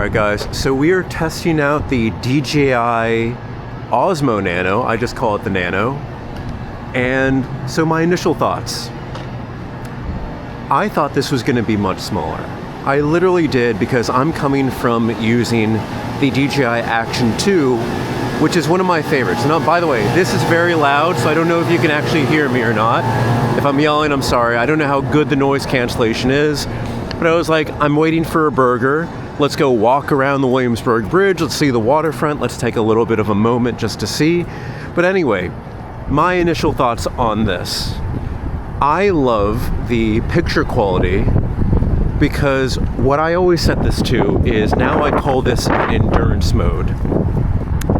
Alright guys, so we are testing out the DJI Osmo Nano. I just call it the Nano. And so my initial thoughts. I thought this was going to be much smaller. I literally did, because I'm coming from using the DJI Action 2, which is one of my favorites. Now, by the way, this is very loud, so I don't know if you can actually hear me or not. If I'm yelling, I'm sorry. I don't know how good the noise cancellation is, but I was like, I'm waiting for a burger. Let's go walk around the Williamsburg Bridge. Let's see the waterfront. Let's take a little bit of a moment just to see. But anyway, my initial thoughts on this. I love the picture quality, because what I always set this to is, now I call this an endurance mode.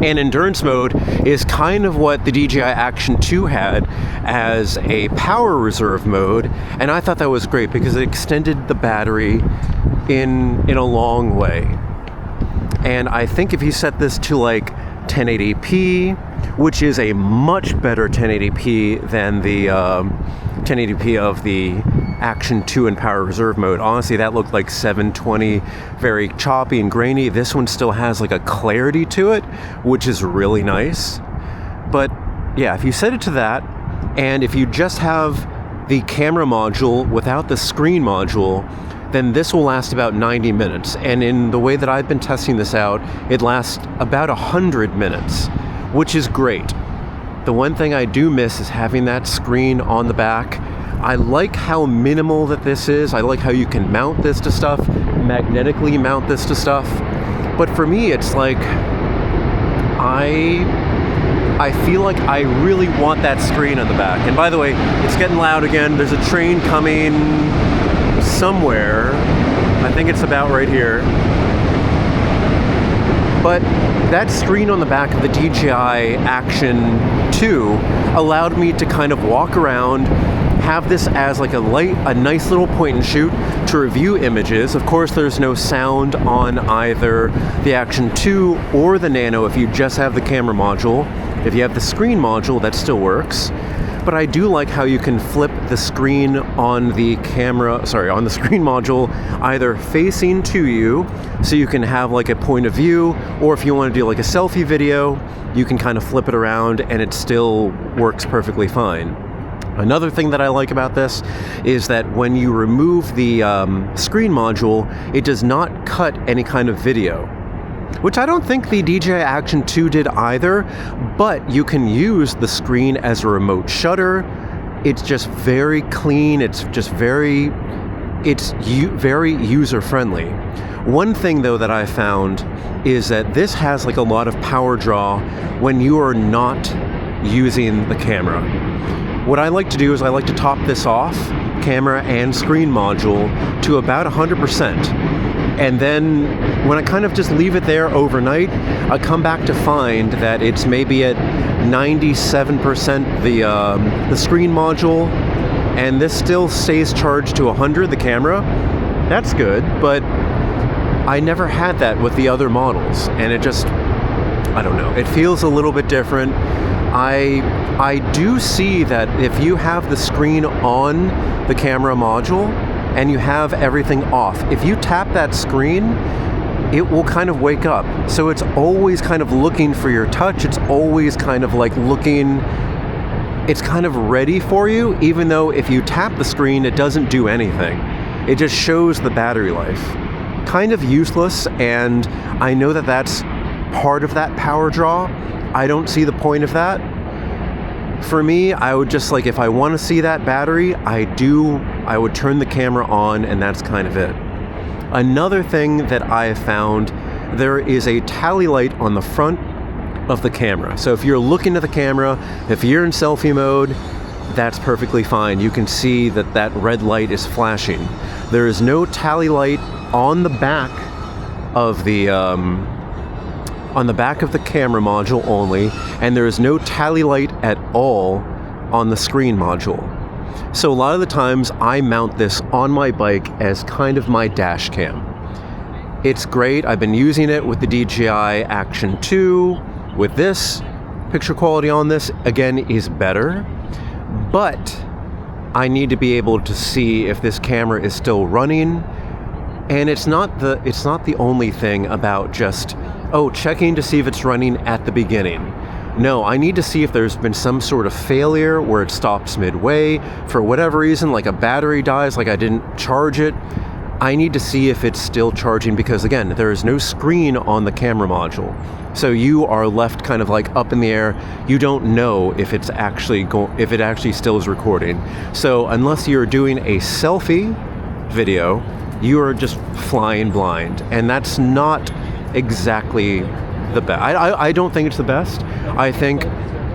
And endurance mode is kind of what the DJI Action 2 had as a power reserve mode, and I thought that was great because it extended the battery in a long way. And I think if you set this to like 1080p, which is a much better 1080p than the 1080p of the Action 2 in power reserve mode. Honestly, that looked like 720, very choppy and grainy. This one still has like a clarity to it, which is really nice. But yeah, if you set it to that, and if you just have the camera module without the screen module, then this will last about 90 minutes. And in the way that I've been testing this out, it lasts about 100 minutes, which is great. The one thing I do miss is having that screen on the back. I like how minimal that this is. I like how you can mount this to stuff, magnetically mount this to stuff. But for me, it's like, I feel like I really want that screen on the back. And by the way, it's getting loud again. There's a train coming somewhere. I think it's about right here. But that screen on the back of the DJI Action 2 allowed me to kind of walk around, have this as like a nice little point and shoot to review images. Of course, there's no sound on either the Action 2 or the Nano if you just have the camera module. If you have the screen module, that still works. But I do like how you can flip the screen on the on the screen module, either facing to you, so you can have like a point of view, or if you want to do like a selfie video, you can kind of flip it around and it still works perfectly fine. Another thing that I like about this is that when you remove the screen module, it does not cut any kind of video, which I don't think the DJI Action 2 did either, but you can use the screen as a remote shutter. It's just very clean. It's very user-friendly. One thing though that I found is that this has like a lot of power draw when you are not using the camera. What I like to do is I like to top this off, camera and screen module, to about 100%. And then when I kind of just leave it there overnight, I come back to find that it's maybe at 97% the screen module, and this still stays charged to 100, the camera. That's good, but I never had that with the other models, and it just, I don't know, it feels a little bit different. I do see that if you have the screen on the camera module and you have everything off, if you tap that screen, it will kind of wake up. So it's always kind of looking for your touch. It's always kind of like looking, it's kind of ready for you, even though if you tap the screen, it doesn't do anything. It just shows the battery life. Kind of useless, and I know that that's part of that power draw. I don't see the point of that. For me, I would just like, if I want to see that battery, I would turn the camera on, and that's kind of it. Another thing that I have found, there is a tally light on the front of the camera. So if you're looking at the camera, if you're in selfie mode, that's perfectly fine. You can see that that red light is flashing. There is no tally light on the back of the camera module only, and there is no tally light at all on the screen module. So a lot of the times I mount this on my bike as kind of my dash cam. It's great. I've been using it with the DJI Action 2. With this, picture quality on this, again, is better. But I need to be able to see if this camera is still running, And it's not the only thing about just, oh, checking to see if it's running at the beginning. No, I need to see if there's been some sort of failure where it stops midway for whatever reason, like a battery dies, like I didn't charge it. I need to see if it's still charging because, again, there is no screen on the camera module. So you are left kind of like up in the air. You don't know if it's actually if it actually still is recording. So unless you're doing a selfie video, you are just flying blind. And that's not exactly the best. I don't think it's the best. I think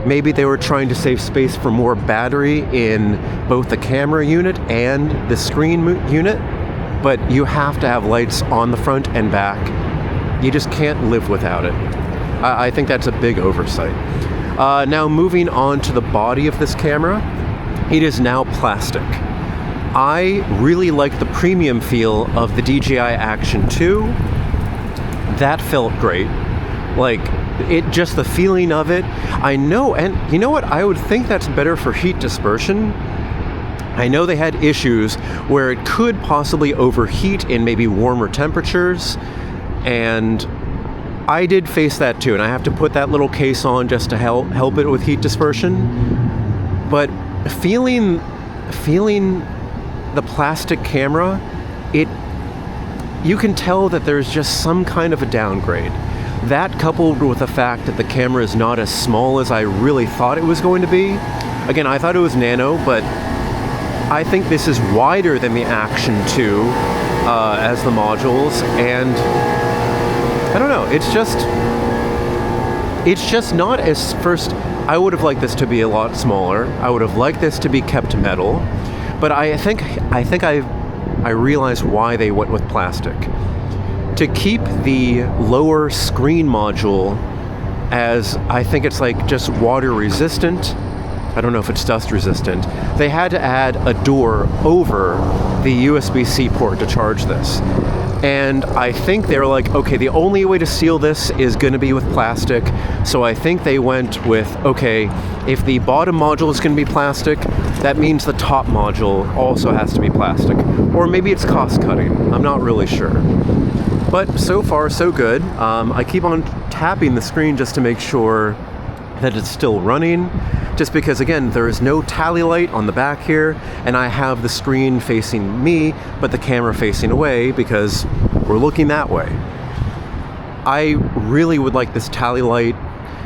maybe they were trying to save space for more battery in both the camera unit and the screen unit. But you have to have lights on the front and back. You just can't live without it. I think that's a big oversight. Now moving on to the body of this camera, it is now plastic. I really like the premium feel of the DJI Action 2. That felt great. Like, just the feeling of it. I know, and you know what? I would think that's better for heat dispersion. I know they had issues where it could possibly overheat in maybe warmer temperatures, and I did face that too, and I have to put that little case on just to help it with heat dispersion. But feeling the plastic camera, you can tell that there's just some kind of a downgrade. That coupled with the fact that the camera is not as small as I really thought it was going to be. Again, I thought it was nano, but I think this is wider than the Action 2 as the modules, and I don't know, it's just not as first. I would have liked this to be a lot smaller. I would have liked this to be kept metal, but I think I realized why they went with plastic. To keep the lower screen module as, I think it's like just water resistant. I don't know if it's dust resistant. They had to add a door over the USB-C port to charge this. And I think they were like, okay, the only way to seal this is going to be with plastic. So I think they went with, okay, if the bottom module is going to be plastic, that means the top module also has to be plastic. Or maybe it's cost cutting. I'm not really sure. But so far, so good. I keep on tapping the screen just to make sure that it's still running. Just because, again, there is no tally light on the back here, and I have the screen facing me, but the camera facing away because we're looking that way. I really would like this tally light.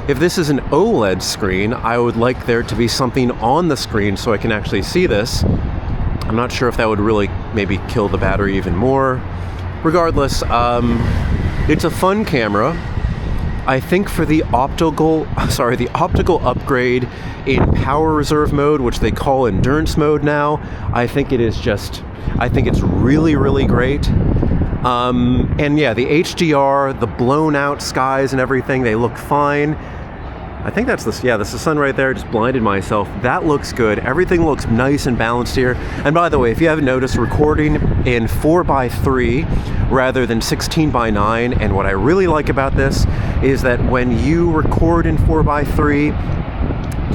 If this is an OLED screen, I would like there to be something on the screen so I can actually see this. I'm not sure if that would really maybe kill the battery even more. Regardless, it's a fun camera. I think for the optical upgrade in power reserve mode, which they call endurance mode now, I think it's really, really great. And yeah, the HDR, the blown out skies and everything, they look fine. I think that's the sun right there, just blinded myself. That looks good. Everything looks nice and balanced here. And by the way, if you haven't noticed, recording in 4:3 rather than 16:9, and what I really like about this is that when you record in 4:3,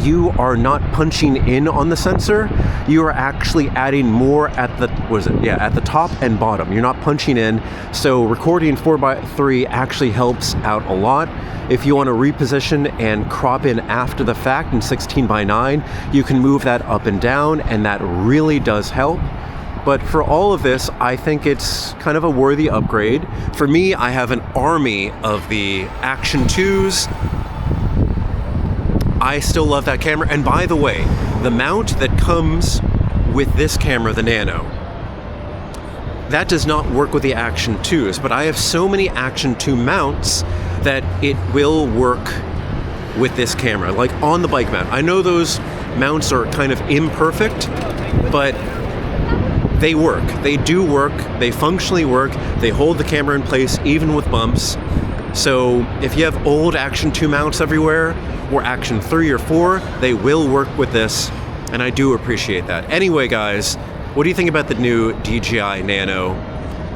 you are not punching in on the sensor. You are actually adding more at the top and bottom. You're not punching in. So recording 4:3 actually helps out a lot. If you want to reposition and crop in after the fact in 16:9, you can move that up and down, and that really does help. But for all of this, I think it's kind of a worthy upgrade. For me, I have an army of the Action 2s. I still love that camera. And by the way, the mount that comes with this camera, the Nano, that does not work with the Action 2s, but I have so many Action 2 mounts that it will work with this camera, like on the bike mount. I know those mounts are kind of imperfect, but they work. They do work. They functionally work. They hold the camera in place even with bumps. So if you have old Action 2 mounts everywhere, or Action 3 or 4, they will work with this, and I do appreciate that. Anyway, guys, what do you think about the new DJI Nano?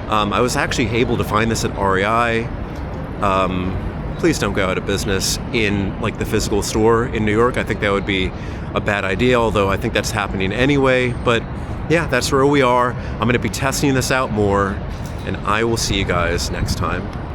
I was actually able to find this at REI. Please don't go out of business in like the physical store in New York. I think that would be a bad idea, although I think that's happening anyway. But yeah, that's where we are. I'm going to be testing this out more. and I will see you guys next time.